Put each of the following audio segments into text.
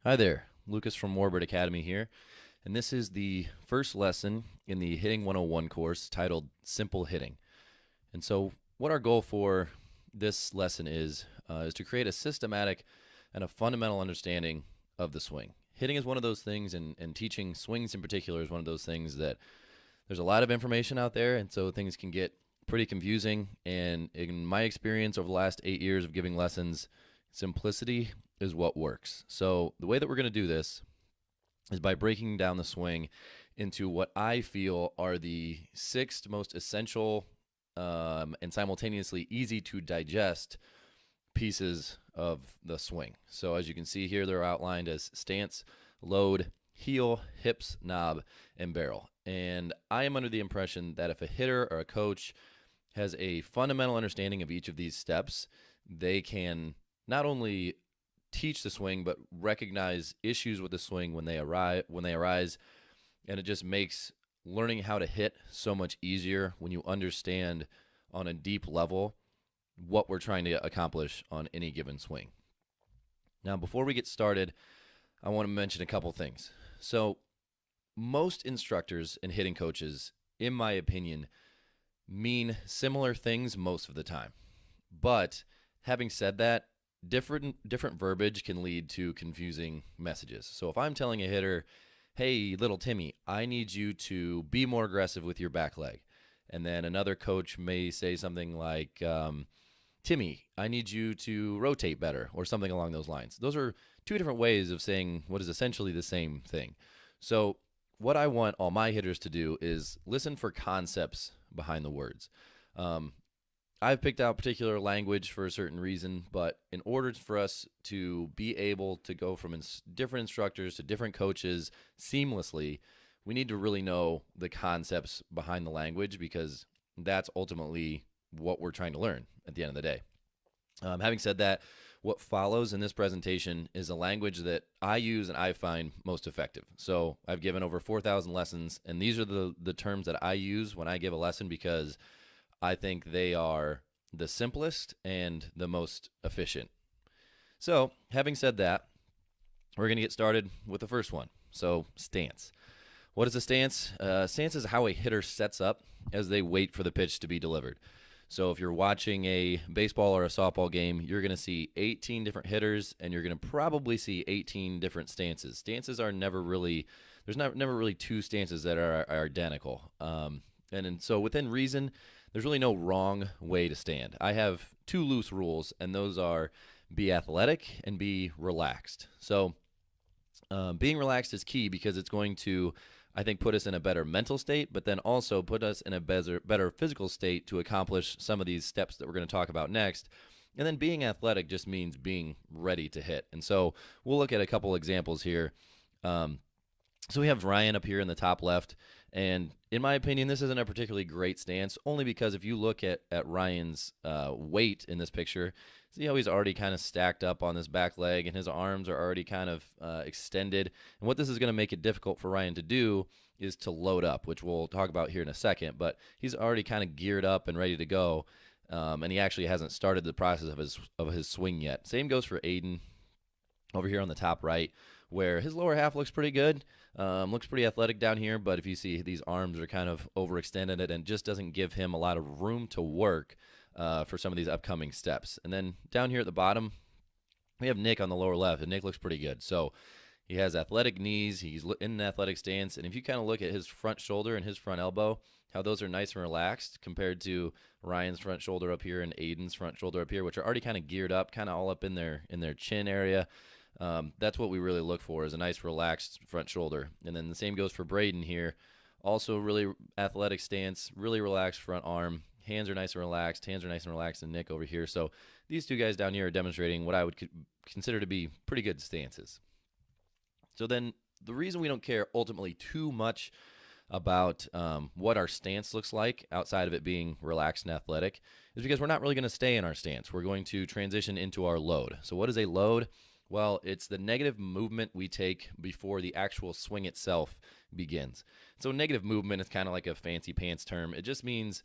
Hi there, Lucas from Warbird Academy here, and this is the first lesson in the Hitting 101 course titled Simple Hitting. And so, what our goal for this lesson is to create a systematic and a fundamental understanding of the swing. Hitting is one of those things, and teaching swings in particular is one of those things that there's a lot of information out there, and so things can get pretty confusing. And in my experience over the last 8 years of giving lessons, simplicity is what works. So the way that we're going to do this is by breaking down the swing into what I feel are the six most essential and simultaneously easy to digest pieces of the swing. So as you can see here, they're outlined as stance, load, heel, hips, knob, and barrel. And I am under the impression that if a hitter or a coach has a fundamental understanding of each of these steps, they can not only teach the swing but recognize issues with the swing when they arise, and it just makes learning how to hit so much easier when you understand on a deep level what we're trying to accomplish on any given swing. Now, before we get started, I want to mention a couple things. So most instructors and hitting coaches, in my opinion, mean similar things most of the time. But having said that, different verbiage can lead to confusing messages. So if I'm telling a hitter, hey, little Timmy, I need you to be more aggressive with your back leg, and then another coach may say something like, Timmy, I need you to rotate better, or something along those lines. Those are two different ways of saying what is essentially the same thing. So what I want all my hitters to do is listen for concepts behind the words. I've picked out particular language for a certain reason, but in order for us to be able to go from different instructors to different coaches seamlessly, we need to really know the concepts behind the language, because that's ultimately what we're trying to learn at the end of the day. Having said that, what follows in this presentation is a language that I use and I find most effective. So I've given over 4,000 lessons, and these are the terms that I use when I give a lesson, because I think they are the simplest and the most efficient. So, having said that, we're going to get started with the first one. So, stance. What is a stance? Stance is how a hitter sets up as they wait for the pitch to be delivered. So, if you're watching a baseball or a softball game, you're going to see 18 different hitters, and you're going to probably see 18 different stances. Stances are never really two stances that are identical. And so, within reason, there's really no wrong way to stand. I have two loose rules, and those are be athletic and be relaxed. So being relaxed is key, because it's going to, I think, put us in a better mental state, but then also put us in a better physical state to accomplish some of these steps that we're going to talk about next. And then being athletic just means being ready to hit. And so we'll look at a couple examples here. So we have Ryan up here in the top left, and in my opinion, this isn't a particularly great stance, only because if you look at Ryan's weight in this picture, see how he's already kind of stacked up on this back leg, and his arms are already kind of extended. And what this is going to make it difficult for Ryan to do is to load up, which we'll talk about here in a second, but he's already kind of geared up and ready to go, and he actually hasn't started the process of his swing yet. Same goes for Aiden over here on the top right, where his lower half looks pretty good, looks pretty athletic down here, but if you see, these arms are kind of overextended and just doesn't give him a lot of room to work for some of these upcoming steps. And then down here at the bottom, we have Nick on the lower left, and Nick looks pretty good. So he has athletic knees, he's in an athletic stance, and if you kind of look at his front shoulder and his front elbow, how those are nice and relaxed compared to Ryan's front shoulder up here and Aiden's front shoulder up here, which are already kind of geared up, kind of all up in their chin area. That's what we really look for, is a nice relaxed front shoulder. And then the same goes for Braden here. Also really athletic stance, really relaxed front arm. Hands are nice and relaxed. And Nick over here. So these two guys down here are demonstrating what I would consider to be pretty good stances. So then the reason we don't care ultimately too much about what our stance looks like outside of it being relaxed and athletic is because we're not really going to stay in our stance. We're going to transition into our load. So what is a load? Well, it's the negative movement we take before the actual swing itself begins. So negative movement is kind of like a fancy pants term. It just means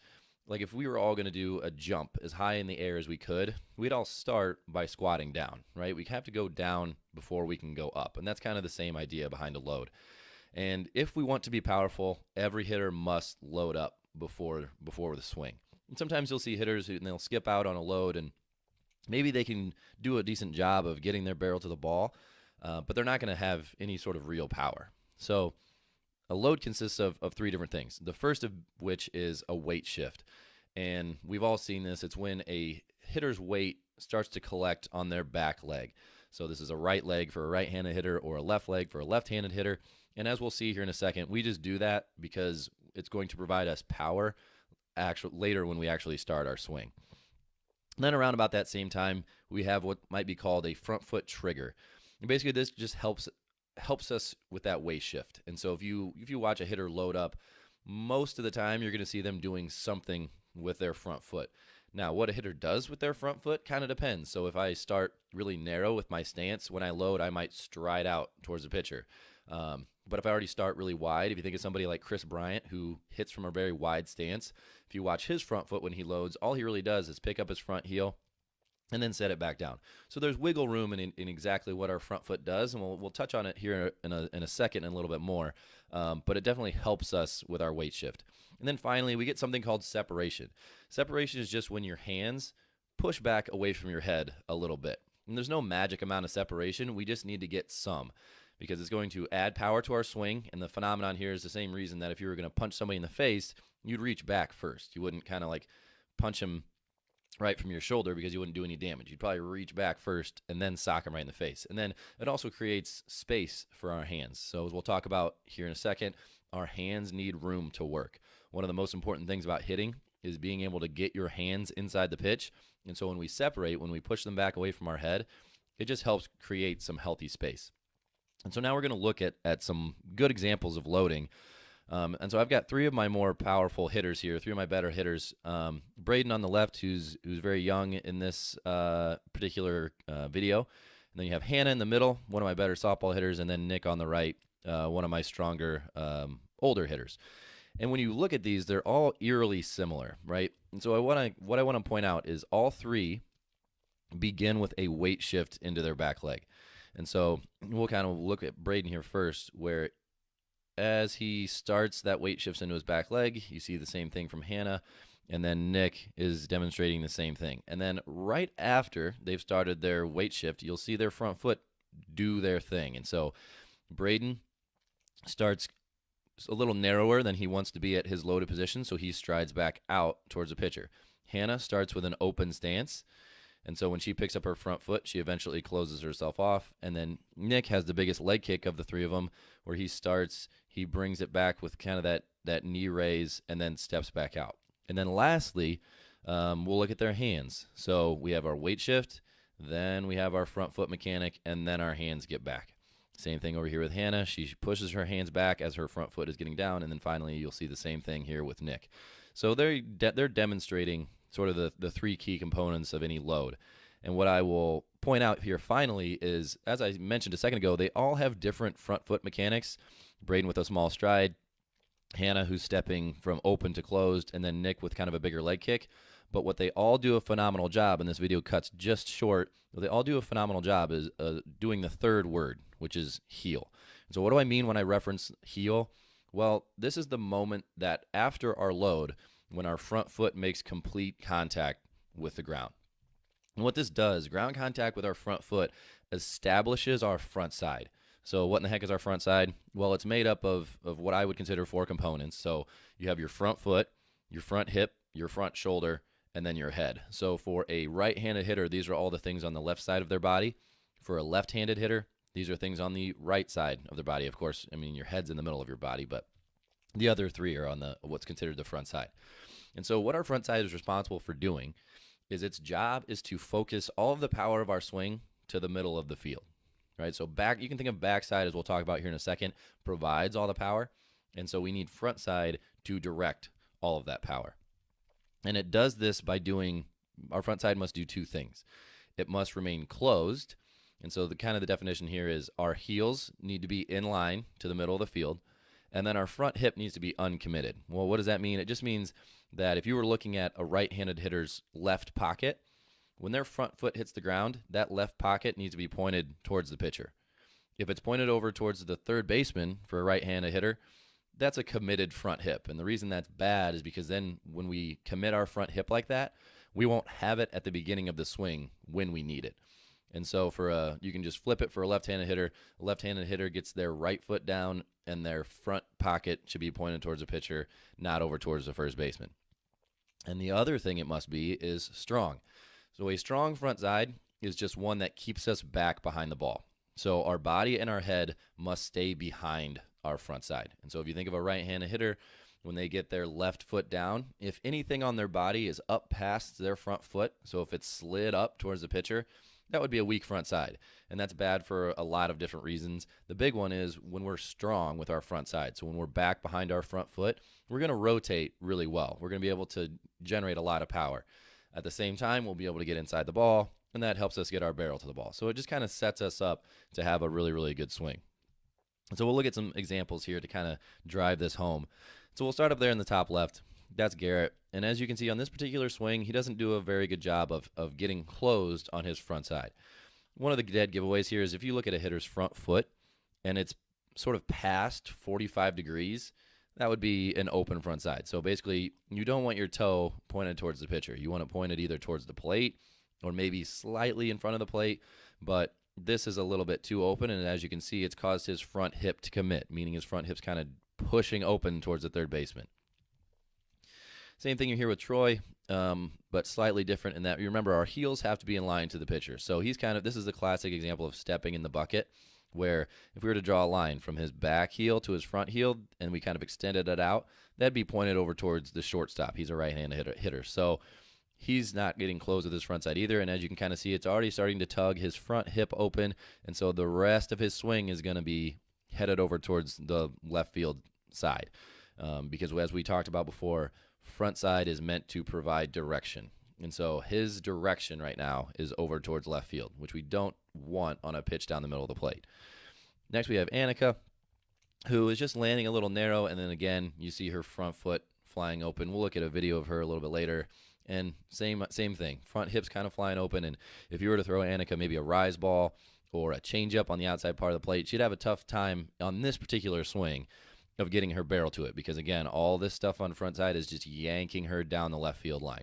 like if we were all going to do a jump as high in the air as we could, we'd all start by squatting down, right? We have to go down before we can go up. And that's kind of the same idea behind a load. And if we want to be powerful, every hitter must load up before the swing. And sometimes you'll see hitters who they'll skip out on a load, and maybe they can do a decent job of getting their barrel to the ball, but they're not going to have any sort of real power. So a load consists of three different things. The first of which is a weight shift. And we've all seen this. It's when a hitter's weight starts to collect on their back leg. So this is a right leg for a right-handed hitter or a left leg for a left-handed hitter. And as we'll see here in a second, we just do that because it's going to provide us power later when we actually start our swing. And then around about that same time, we have what might be called a front foot trigger. And basically this just helps us with that weight shift. And so if you watch a hitter load up, most of the time you're going to see them doing something with their front foot. Now, what a hitter does with their front foot kind of depends. So if I start really narrow with my stance, when I load, I might stride out towards the pitcher. But if I already start really wide, if you think of somebody like Chris Bryant, who hits from a very wide stance, if you watch his front foot when he loads, all he really does is pick up his front heel and then set it back down. So there's wiggle room in exactly what our front foot does, and we'll touch on it here in a second and a little bit more. But it definitely helps us with our weight shift. And then finally, we get something called separation. Separation is just when your hands push back away from your head a little bit. And there's no magic amount of separation. We just need to get some, because it's going to add power to our swing. And the phenomenon here is the same reason that if you were going to punch somebody in the face, you'd reach back first. You wouldn't kind of like punch him right from your shoulder because you wouldn't do any damage. You'd probably reach back first and then sock him right in the face. And then it also creates space for our hands. So as we'll talk about here in a second, our hands need room to work. One of the most important things about hitting is being able to get your hands inside the pitch. And so when we separate, when we push them back away from our head, it just helps create some healthy space. And so now we're going to look at some good examples of loading. And so I've got three of my more powerful hitters here, three of my better hitters. Braden on the left, who's very young in this particular video. And then you have Hannah in the middle, one of my better softball hitters, and then Nick on the right, one of my stronger older hitters. And when you look at these, they're all eerily similar, right? And so what I want to point out is all three begin with a weight shift into their back leg. And so we'll kind of look at Braden here first, where as he starts, that weight shifts into his back leg. You see the same thing from Hannah, and then Nick is demonstrating the same thing. And then right after they've started their weight shift, you'll see their front foot do their thing. And so Braden starts a little narrower than he wants to be at his loaded position, so he strides back out towards the pitcher. Hannah starts with an open stance, and so when she picks up her front foot, she eventually closes herself off. And then Nick has the biggest leg kick of the three of them, where he brings it back with kind of that knee raise and then steps back out. And then lastly, we'll look at their hands. So we have our weight shift, then we have our front foot mechanic, and then our hands get back. Same thing over here with Hannah. She pushes her hands back as her front foot is getting down, and then finally you'll see the same thing here with Nick. So they're demonstrating sort of the three key components of any load. And what I will point out here finally is, as I mentioned a second ago, they all have different front foot mechanics. Braden with a small stride, Hannah who's stepping from open to closed, and then Nick with kind of a bigger leg kick. But what they all do a phenomenal job, and this video cuts just short, what they all do a phenomenal job is doing the third word, which is heel. And so what do I mean when I reference heel? Well, this is the moment that after our load, when our front foot makes complete contact with the ground. And what this does, ground contact with our front foot establishes our front side. So what in the heck is our front side? Well, it's made up of what I would consider four components. So you have your front foot, your front hip, your front shoulder, and then your head. So for a right-handed hitter, these are all the things on the left side of their body. For a left-handed hitter, these are things on the right side of their body. Of course, I mean, your head's in the middle of your body, but the other three are on what's considered the front side. And so what our front side is responsible for doing is its job is to focus all of the power of our swing to the middle of the field, right? So you can think of backside, as we'll talk about here in a second, provides all the power. And so we need front side to direct all of that power. And it does this by our front side must do two things. It must remain closed. And so the definition here is our heels need to be in line to the middle of the field. And then our front hip needs to be uncommitted. Well, what does that mean? It just means that if you were looking at a right-handed hitter's left pocket, when their front foot hits the ground, that left pocket needs to be pointed towards the pitcher. If it's pointed over towards the third baseman for a right-handed hitter, that's a committed front hip. And the reason that's bad is because then when we commit our front hip like that, we won't have it at the beginning of the swing when we need it. And so you can just flip it for a left-handed hitter. A left-handed hitter gets their right foot down, and their front pocket should be pointed towards the pitcher, not over towards the first baseman. And the other thing it must be is strong. So a strong front side is just one that keeps us back behind the ball. So our body and our head must stay behind our front side. And so if you think of a right-handed hitter, when they get their left foot down, if anything on their body is up past their front foot, so if it's slid up towards the pitcher, that would be a weak front side. And that's bad for a lot of different reasons. The big one is when we're strong with our front side. So when we're back behind our front foot, we're going to rotate really well. We're going to be able to generate a lot of power. At the same time, we'll be able to get inside the ball, and that helps us get our barrel to the ball. So it just kind of sets us up to have a really, really good swing. So we'll look at some examples here to kind of drive this home. So we'll start up there in the top left. That's Garrett. And as you can see on this particular swing, he doesn't do a very good job of getting closed on his front side. One of the dead giveaways here is if you look at a hitter's front foot and it's sort of past 45 degrees, that would be an open front side. So basically, you don't want your toe pointed towards the pitcher. You want it pointed either towards the plate or maybe slightly in front of the plate, but this is a little bit too open, and as you can see, it's caused his front hip to commit, meaning his front hip's kind of pushing open towards the third baseman. Same thing here with Troy, but slightly different in that, you remember, our heels have to be in line to the pitcher. So this is the classic example of stepping in the bucket, where if we were to draw a line from his back heel to his front heel and we kind of extended it out, that'd be pointed over towards the shortstop. He's a right-handed hitter. So he's not getting close with his front side either, and as you can kind of see, it's already starting to tug his front hip open, and so the rest of his swing is going to be headed over towards the left field side, because as we talked about before, front side is meant to provide direction, and so his direction right now is over towards left field, which we don't want on a pitch down the middle of the plate. Next we have Annika, who is just landing a little narrow, and then again you see her front foot flying open. We'll look at a video of her a little bit later. And same thing, front hips kind of flying open, and if you were to throw Annika maybe a rise ball or a changeup on the outside part of the plate, she'd have a tough time on this particular swing of getting her barrel to it because, again, all this stuff on the front side is just yanking her down the left field line.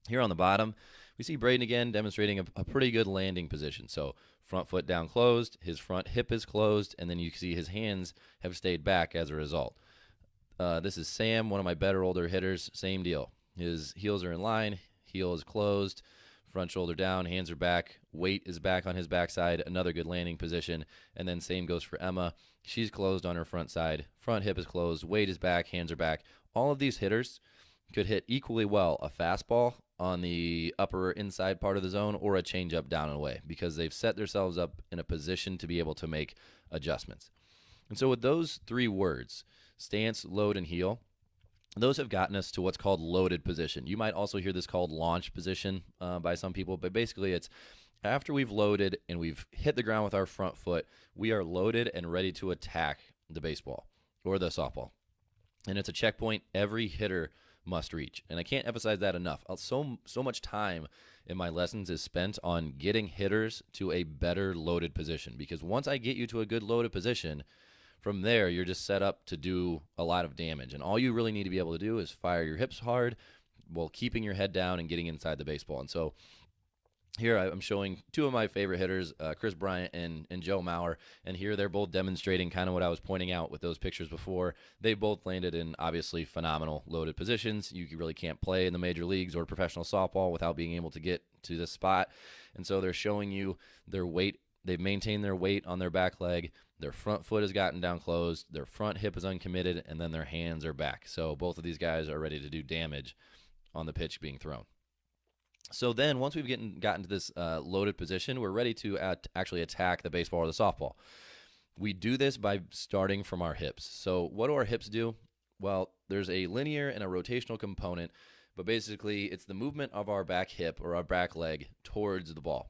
Here on the bottom, we see Braden again demonstrating a pretty good landing position. So front foot down closed, his front hip is closed, and then you see his hands have stayed back as a result. This is Sam, one of my better older hitters, same deal. His heels are in line, heel is closed, front shoulder down, hands are back, weight is back on his backside, another good landing position, and then same goes for Emma. She's closed on her front side, front hip is closed, weight is back, hands are back. All of these hitters could hit equally well a fastball on the upper inside part of the zone or a changeup down and away because they've set themselves up in a position to be able to make adjustments. And so with those three words, stance, load, and heel, those have gotten us to what's called loaded position. You might also hear this called launch position by some people, but basically it's after we've loaded and we've hit the ground with our front foot, we are loaded and ready to attack the baseball or the softball. And it's a checkpoint every hitter must reach. And I can't emphasize that enough. So much time in my lessons is spent on getting hitters to a better loaded position because once I get you to a good loaded position, from there, you're just set up to do a lot of damage. And all you really need to be able to do is fire your hips hard while keeping your head down and getting inside the baseball. And so here I'm showing two of my favorite hitters, Chris Bryant and Joe Mauer. And here they're both demonstrating kind of what I was pointing out with those pictures before. They both landed in obviously phenomenal loaded positions. You really can't play in the major leagues or professional softball without being able to get to this spot. And so they're showing you their weight. They've maintained their weight on their back leg. Their front foot has gotten down closed. Their front hip is uncommitted, and then their hands are back. So both of these guys are ready to do damage on the pitch being thrown. So then once we've gotten to this loaded position, we're ready to actually attack the baseball or the softball. We do this by starting from our hips. So what do our hips do? Well, there's a linear and a rotational component, but basically it's the movement of our back hip or our back leg towards the ball.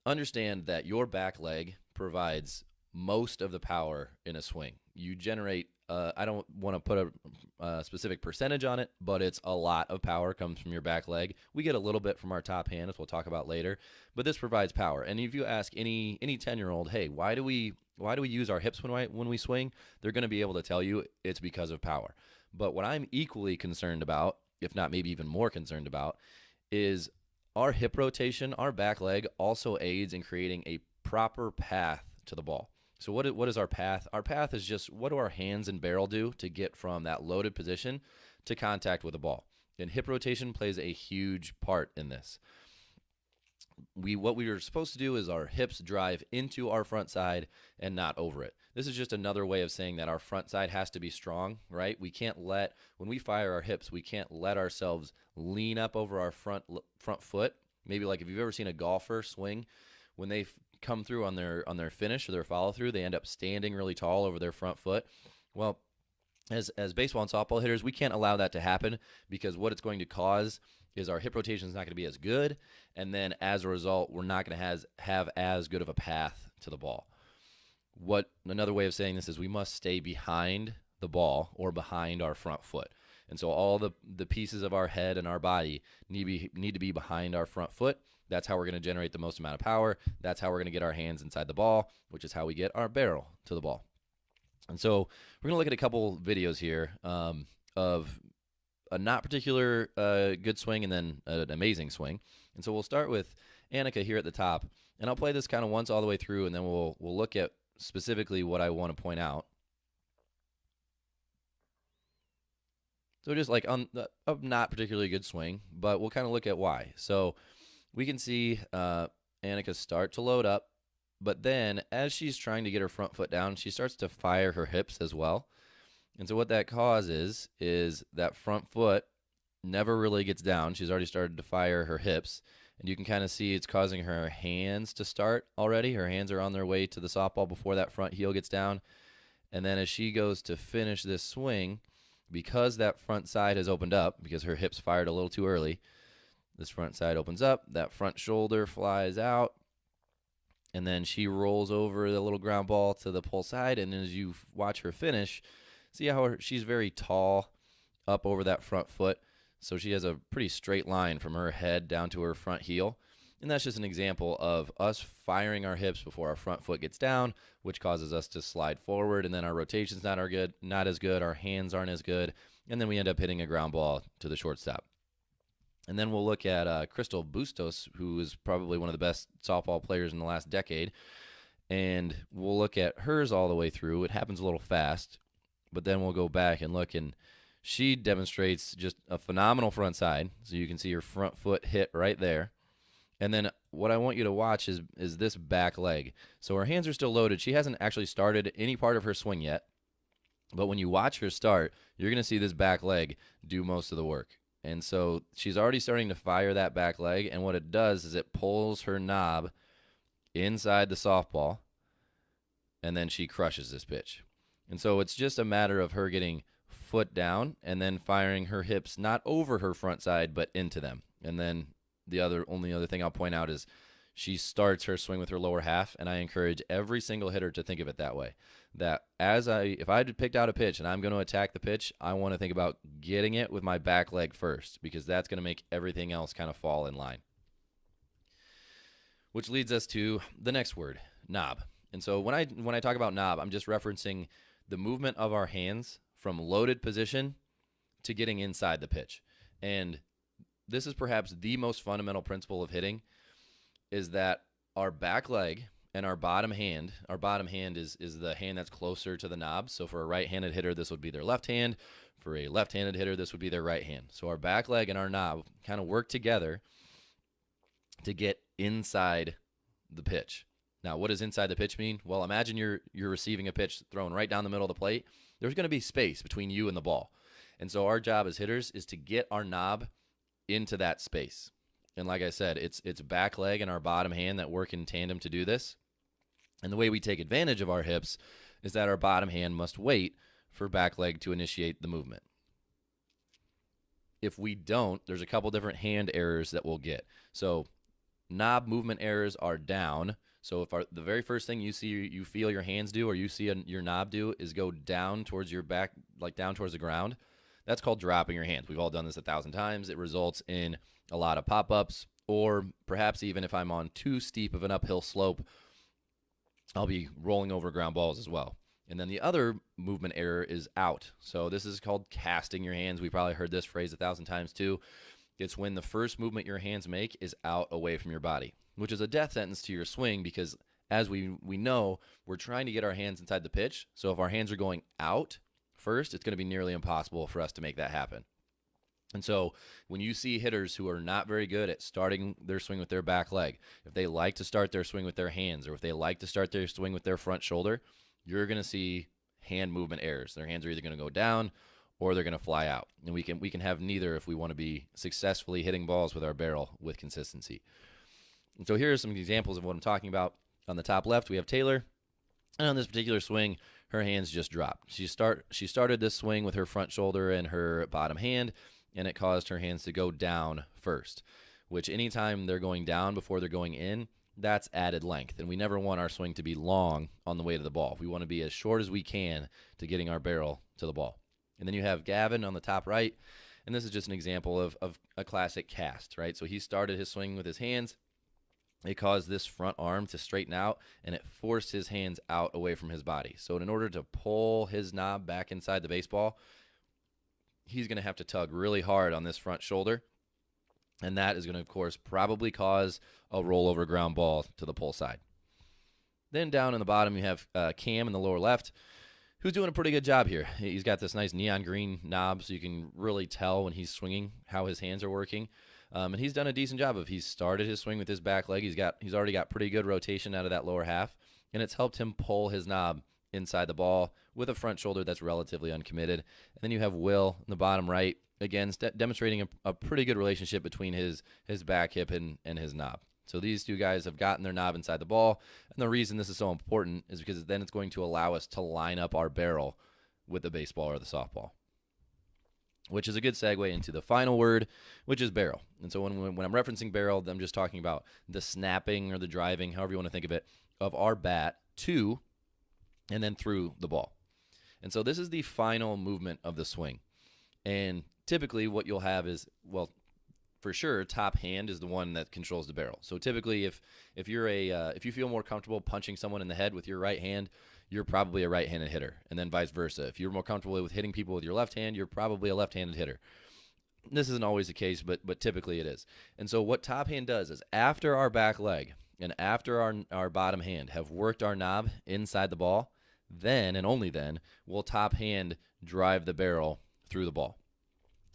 Understand that your back leg provides most of the power in a swing. You generate, I don't want to put a specific percentage on it, but it's a lot of power comes from your back leg. We get a little bit from our top hand, as we'll talk about later, but this provides power. And if you ask any 10-year-old, hey, why do we use our hips when we swing? They're going to be able to tell you it's because of power. But what I'm equally concerned about, if not maybe even more concerned about, is our hip rotation. Our back leg also aids in creating a proper path to the ball. So what is our path? Our path is just what do our hands and barrel do to get from that loaded position to contact with the ball. And hip rotation plays a huge part in this. What we are supposed to do is our hips drive into our front side and not over it. This is just another way of saying that our front side has to be strong, right? We can't when we fire our hips, we can't let ourselves lean up over our front foot. Maybe like if you've ever seen a golfer swing, when they come through on their finish or their follow through, they end up standing really tall over their front foot. Well, as baseball and softball hitters, we can't allow that to happen, because what it's going to cause is our hip rotation is not going to be as good, and then as a result, we're not going to have as good of a path to the ball. Another way of saying this is we must stay behind the ball or behind our front foot. And so all the pieces of our head and our body need to be behind our front foot. That's how we're going to generate the most amount of power. That's how we're going to get our hands inside the ball, which is how we get our barrel to the ball. And so we're going to look at a couple videos here of a not particular good swing and then an amazing swing. And so we'll start with Annika here at the top, and I'll play this kind of once all the way through, and then we'll look at specifically what I want to point out. So just like a not particularly good swing, but we'll kind of look at why. So we can see Annika start to load up, but then as she's trying to get her front foot down, she starts to fire her hips as well. And so what that causes is that front foot never really gets down. She's already started to fire her hips, and you can kind of see it's causing her hands to start already. Her hands are on their way to the softball before that front heel gets down. And then as she goes to finish this swing, because that front side has opened up, because her hips fired a little too early, this front side opens up, that front shoulder flies out, and then she rolls over the little ground ball to the pull side. And as you watch her finish, see how she's very tall up over that front foot. So she has a pretty straight line from her head down to her front heel. And that's just an example of us firing our hips before our front foot gets down, which causes us to slide forward, and then our rotation's not as good, our hands aren't as good, and then we end up hitting a ground ball to the shortstop. And then we'll look at Crystal Bustos, who is probably one of the best softball players in the last decade, and we'll look at hers all the way through. It happens a little fast, but then we'll go back and look, and she demonstrates just a phenomenal front side. So you can see her front foot hit right there. And then what I want you to watch is this back leg. So her hands are still loaded. She hasn't actually started any part of her swing yet. But when you watch her start, you're going to see this back leg do most of the work. And so she's already starting to fire that back leg. And what it does is it pulls her knob inside the softball. And then she crushes this pitch. And so it's just a matter of her getting foot down and then firing her hips not over her front side, but into them. And then the only other thing I'll point out is she starts her swing with her lower half, and I encourage every single hitter to think of it that way. That if I had picked out a pitch and I'm going to attack the pitch, I want to think about getting it with my back leg first, because that's going to make everything else kind of fall in line. Which leads us to the next word, knob. And so when I talk about knob, I'm just referencing the movement of our hands from loaded position to getting inside the pitch. And this is perhaps the most fundamental principle of hitting, is that our back leg and our bottom hand is the hand that's closer to the knob. So for a right-handed hitter, this would be their left hand. For a left-handed hitter, this would be their right hand. So our back leg and our knob kind of work together to get inside the pitch. Now, what does inside the pitch mean? Well, imagine you're receiving a pitch thrown right down the middle of the plate. There's going to be space between you and the ball. And so our job as hitters is to get our knob into that space. And like I said, it's back leg and our bottom hand that work in tandem to do this. And the way we take advantage of our hips is that our bottom hand must wait for back leg to initiate the movement. If we don't, there's a couple different hand errors that we'll get. So knob movement errors are down. So if the very first thing you feel your hands do, or you see your knob do, is go down towards your back, like down towards the ground, that's called dropping your hands. We've all done this 1,000 times. It results in a lot of pop-ups, or perhaps even if I'm on too steep of an uphill slope, I'll be rolling over ground balls as well. And then the other movement error is out. So this is called casting your hands. We probably heard this phrase 1,000 times too. It's when the first movement your hands make is out away from your body, which is a death sentence to your swing, because as we know, we're trying to get our hands inside the pitch. So if our hands are going out first, it's going to be nearly impossible for us to make that happen. And so when you see hitters who are not very good at starting their swing with their back leg, if they like to start their swing with their hands, or if they like to start their swing with their front shoulder, you're going to see hand movement errors. Their hands are either going to go down or they're going to fly out. And we can have neither if we want to be successfully hitting balls with our barrel with consistency. And so here are some examples of what I'm talking about. On the top left, we have Taylor. And on this particular swing, her hands just dropped. She started this swing with her front shoulder and her bottom hand, and it caused her hands to go down first, which anytime they're going down before they're going in, that's added length. And we never want our swing to be long on the way to the ball. We want to be as short as we can to getting our barrel to the ball. And then you have Gavin on the top right, and this is just an example of a classic cast, right? So he started his swing with his hands. It caused this front arm to straighten out, and it forced his hands out away from his body. So in order to pull his knob back inside the baseball, he's going to have to tug really hard on this front shoulder, and that is going to, of course, probably cause a rollover ground ball to the pull side. Then down in the bottom, you have Cam in the lower left, who's doing a pretty good job here. He's got this nice neon green knob, so you can really tell when he's swinging how his hands are working. And he's done a decent job of, he's started his swing with his back leg. He's already got pretty good rotation out of that lower half, and it's helped him pull his knob inside the ball with a front shoulder that's relatively uncommitted. And then you have Will in the bottom right, again, demonstrating a pretty good relationship between his back hip and his knob. So these two guys have gotten their knob inside the ball, and the reason this is so important is because then it's going to allow us to line up our barrel with the baseball or the softball, which is a good segue into the final word, which is barrel. And so when I'm referencing barrel, I'm just talking about the snapping or the driving, however you want to think of it, of our bat to and then through the ball. And so this is the final movement of the swing. And typically what you'll have is, well, for sure, top hand is the one that controls the barrel. So typically if you feel more comfortable punching someone in the head with your right hand, you're probably a right-handed hitter, and then vice versa. If you're more comfortable with hitting people with your left hand, you're probably a left-handed hitter. This isn't always the case, but typically it is. And so what top hand does is after our back leg and after our bottom hand have worked our knob inside the ball, then and only then will top hand drive the barrel through the ball.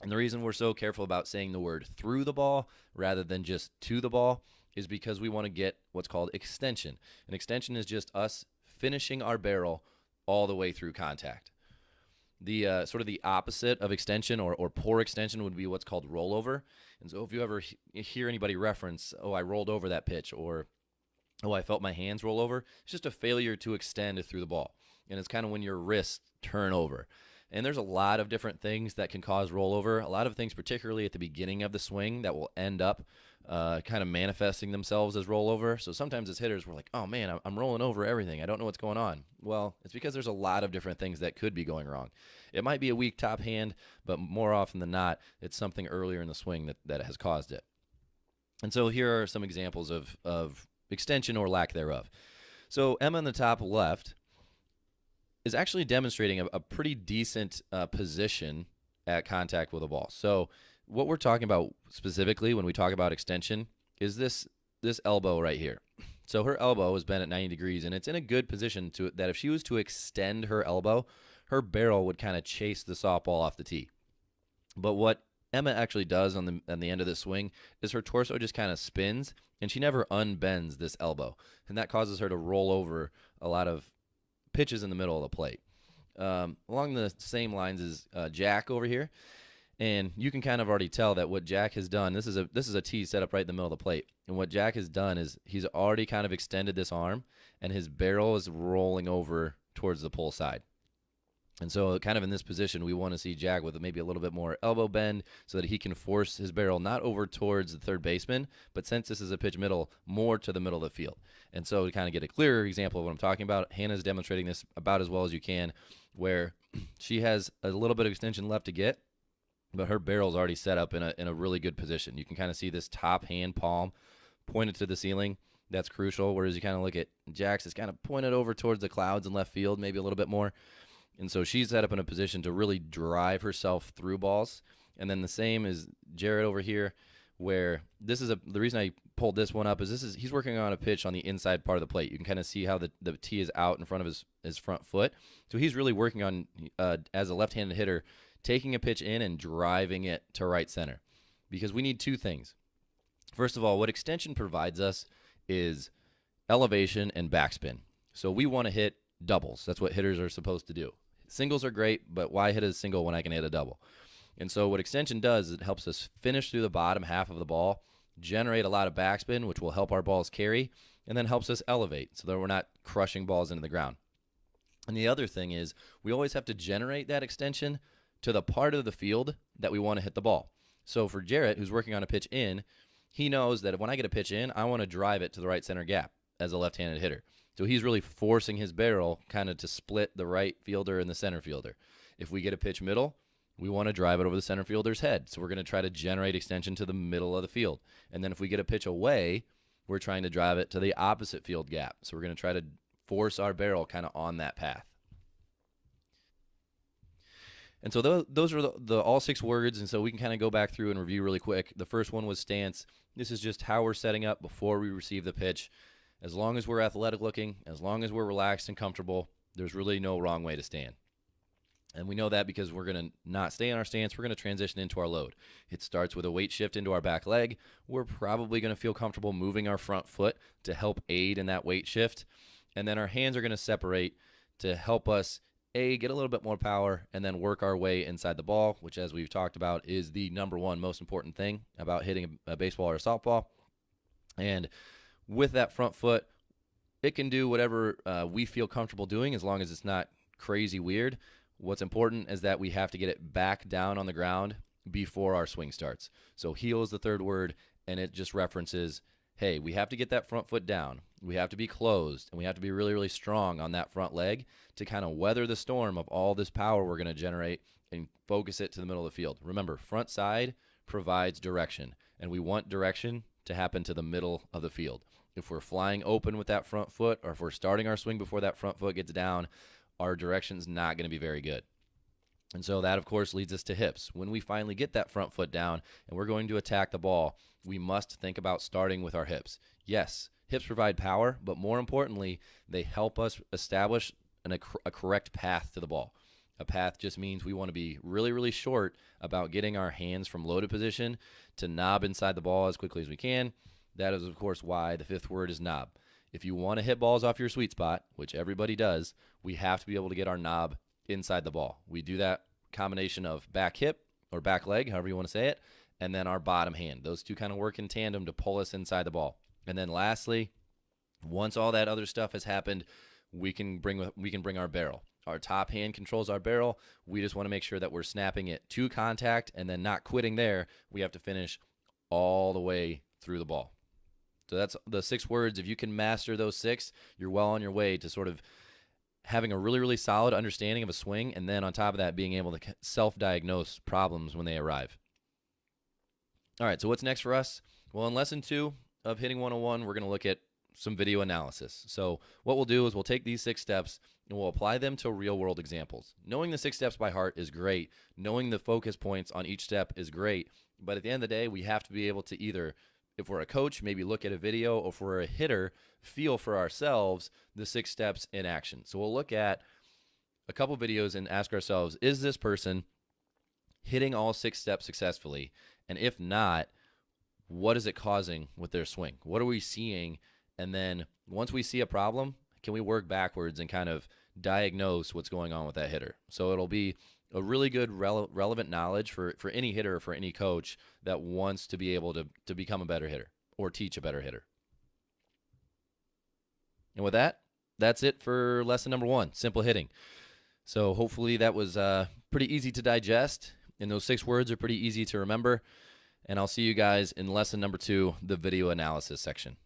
And the reason we're so careful about saying the word through the ball rather than just to the ball is because we want to get what's called extension. An extension is just us finishing our barrel all the way through contact. The sort of the opposite of extension or poor extension would be what's called rollover. And so if you ever hear anybody reference, oh, I rolled over that pitch, or oh, I felt my hands roll over, it's just a failure to extend through the ball. And it's kind of when your wrists turn over. And there's a lot of different things that can cause rollover, a lot of things particularly at the beginning of the swing that will end up kind of manifesting themselves as rollover. So sometimes as hitters, we're like, oh man, I'm rolling over everything. I don't know what's going on. Well, it's because there's a lot of different things that could be going wrong. It might be a weak top hand, but more often than not, it's something earlier in the swing that has caused it. And so here are some examples of extension or lack thereof. So Emma in the top left is actually demonstrating a pretty decent position at contact with a ball. So what we're talking about specifically when we talk about extension is this elbow right here. So her elbow is bent at 90 degrees, and it's in a good position that if she was to extend her elbow, her barrel would kind of chase the softball off the tee. But what Emma actually does on the end of this swing is her torso just kind of spins, and she never unbends this elbow, and that causes her to roll over a lot of pitches in the middle of the plate. Along the same lines as Jack over here, and you can kind of already tell that what Jack has done, this is a tee set up right in the middle of the plate, and what Jack has done is he's already kind of extended this arm, and his barrel is rolling over towards the pull side. And so kind of in this position, we want to see Jack with maybe a little bit more elbow bend so that he can force his barrel not over towards the third baseman, but since this is a pitch middle, more to the middle of the field. And so to kind of get a clearer example of what I'm talking about, Hannah's demonstrating this about as well as you can, where she has a little bit of extension left to get, but her barrel's already set up in a really good position. You can kind of see this top hand palm pointed to the ceiling. That's crucial, whereas you kind of look at Jack's, it's kind of pointed over towards the clouds in left field, maybe a little bit more. And so she's set up in a position to really drive herself through balls. And then the same is Jarrett over here, where this is the reason I pulled this one up is he's working on a pitch on the inside part of the plate. You can kind of see how the tee is out in front of his front foot. So he's really working on, as a left-handed hitter, taking a pitch in and driving it to right center. Because we need two things. First of all, what extension provides us is elevation and backspin. So we want to hit doubles. That's what hitters are supposed to do. Singles are great, but why hit a single when I can hit a double? And so what extension does is it helps us finish through the bottom half of the ball, generate a lot of backspin, which will help our balls carry, and then helps us elevate so that we're not crushing balls into the ground. And the other thing is we always have to generate that extension to the part of the field that we want to hit the ball. So for Jarrett, who's working on a pitch in, he knows that when I get a pitch in, I want to drive it to the right center gap as a left-handed hitter. So he's really forcing his barrel kind of to split the right fielder and the center fielder. If we get a pitch middle, we want to drive it over the center fielder's head. So we're going to try to generate extension to the middle of the field. And then if we get a pitch away, we're trying to drive it to the opposite field gap. So we're going to try to force our barrel kind of on that path. And so those are the all 6 words, and so we can kind of go back through and review really quick. The first one was stance. This is just how we're setting up before we receive the pitch. As long as we're athletic looking, as long as we're relaxed and comfortable, there's really no wrong way to stand. And we know that because we're going to not stay in our stance. We're going to transition into our load. It starts with a weight shift into our back leg. We're probably going to feel comfortable moving our front foot to help aid in that weight shift. And then our hands are going to separate to help us get a little bit more power and then work our way inside the ball, which, as we've talked about, is the number one most important thing about hitting a baseball or a softball. And with that front foot, it can do whatever we feel comfortable doing as long as it's not crazy weird. What's important is that we have to get it back down on the ground before our swing starts. So heel is the third word, and it just references, hey, we have to get that front foot down. We have to be closed, and we have to be really, really strong on that front leg to kind of weather the storm of all this power we're going to generate and focus it to the middle of the field. Remember, front side provides direction, and we want direction to happen to the middle of the field. If we're flying open with that front foot, or if we're starting our swing before that front foot gets down, our direction's not going to be very good. And so that, of course, leads us to hips. When we finally get that front foot down and we're going to attack the ball, we must think about starting with our hips. Yes, hips provide power, but more importantly, they help us establish a correct path to the ball. A path just means we want to be really, really short about getting our hands from loaded position to knob inside the ball as quickly as we can. That is, of course, why the 5th word is knob. If you want to hit balls off your sweet spot, which everybody does, we have to be able to get our knob inside the ball. We do that combination of back hip or back leg, however you want to say it, and then our bottom hand. Those two kind of work in tandem to pull us inside the ball. And then lastly, once all that other stuff has happened, we can bring our barrel. Our top hand controls our barrel. We just want to make sure that we're snapping it to contact and then not quitting there. We have to finish all the way through the ball. So that's the 6 words. If you can master those 6, you're well on your way to sort of having a really, really solid understanding of a swing, and then on top of that, being able to self-diagnose problems when they arrive. All right, so what's next for us? Well, in Lesson 2 of Hitting 101, we're going to look at some video analysis. So what we'll do is we'll take these 6 steps and we'll apply them to real-world examples. Knowing the 6 steps by heart is great. Knowing the focus points on each step is great. But at the end of the day, we have to be able to either, if we're a coach, maybe look at a video, or if we're a hitter, feel for ourselves the 6 steps in action. So we'll look at a couple videos and ask ourselves, is this person hitting all 6 steps successfully? And if not, what is it causing with their swing? What are we seeing? And then once we see a problem, can we work backwards and kind of diagnose what's going on with that hitter? So it'll be a really good relevant knowledge for any hitter or for any coach that wants to be able to become a better hitter or teach a better hitter. And with that, that's it for lesson number 1, simple hitting. So hopefully that was pretty easy to digest, and those 6 words are pretty easy to remember. And I'll see you guys in lesson number 2, the video analysis section.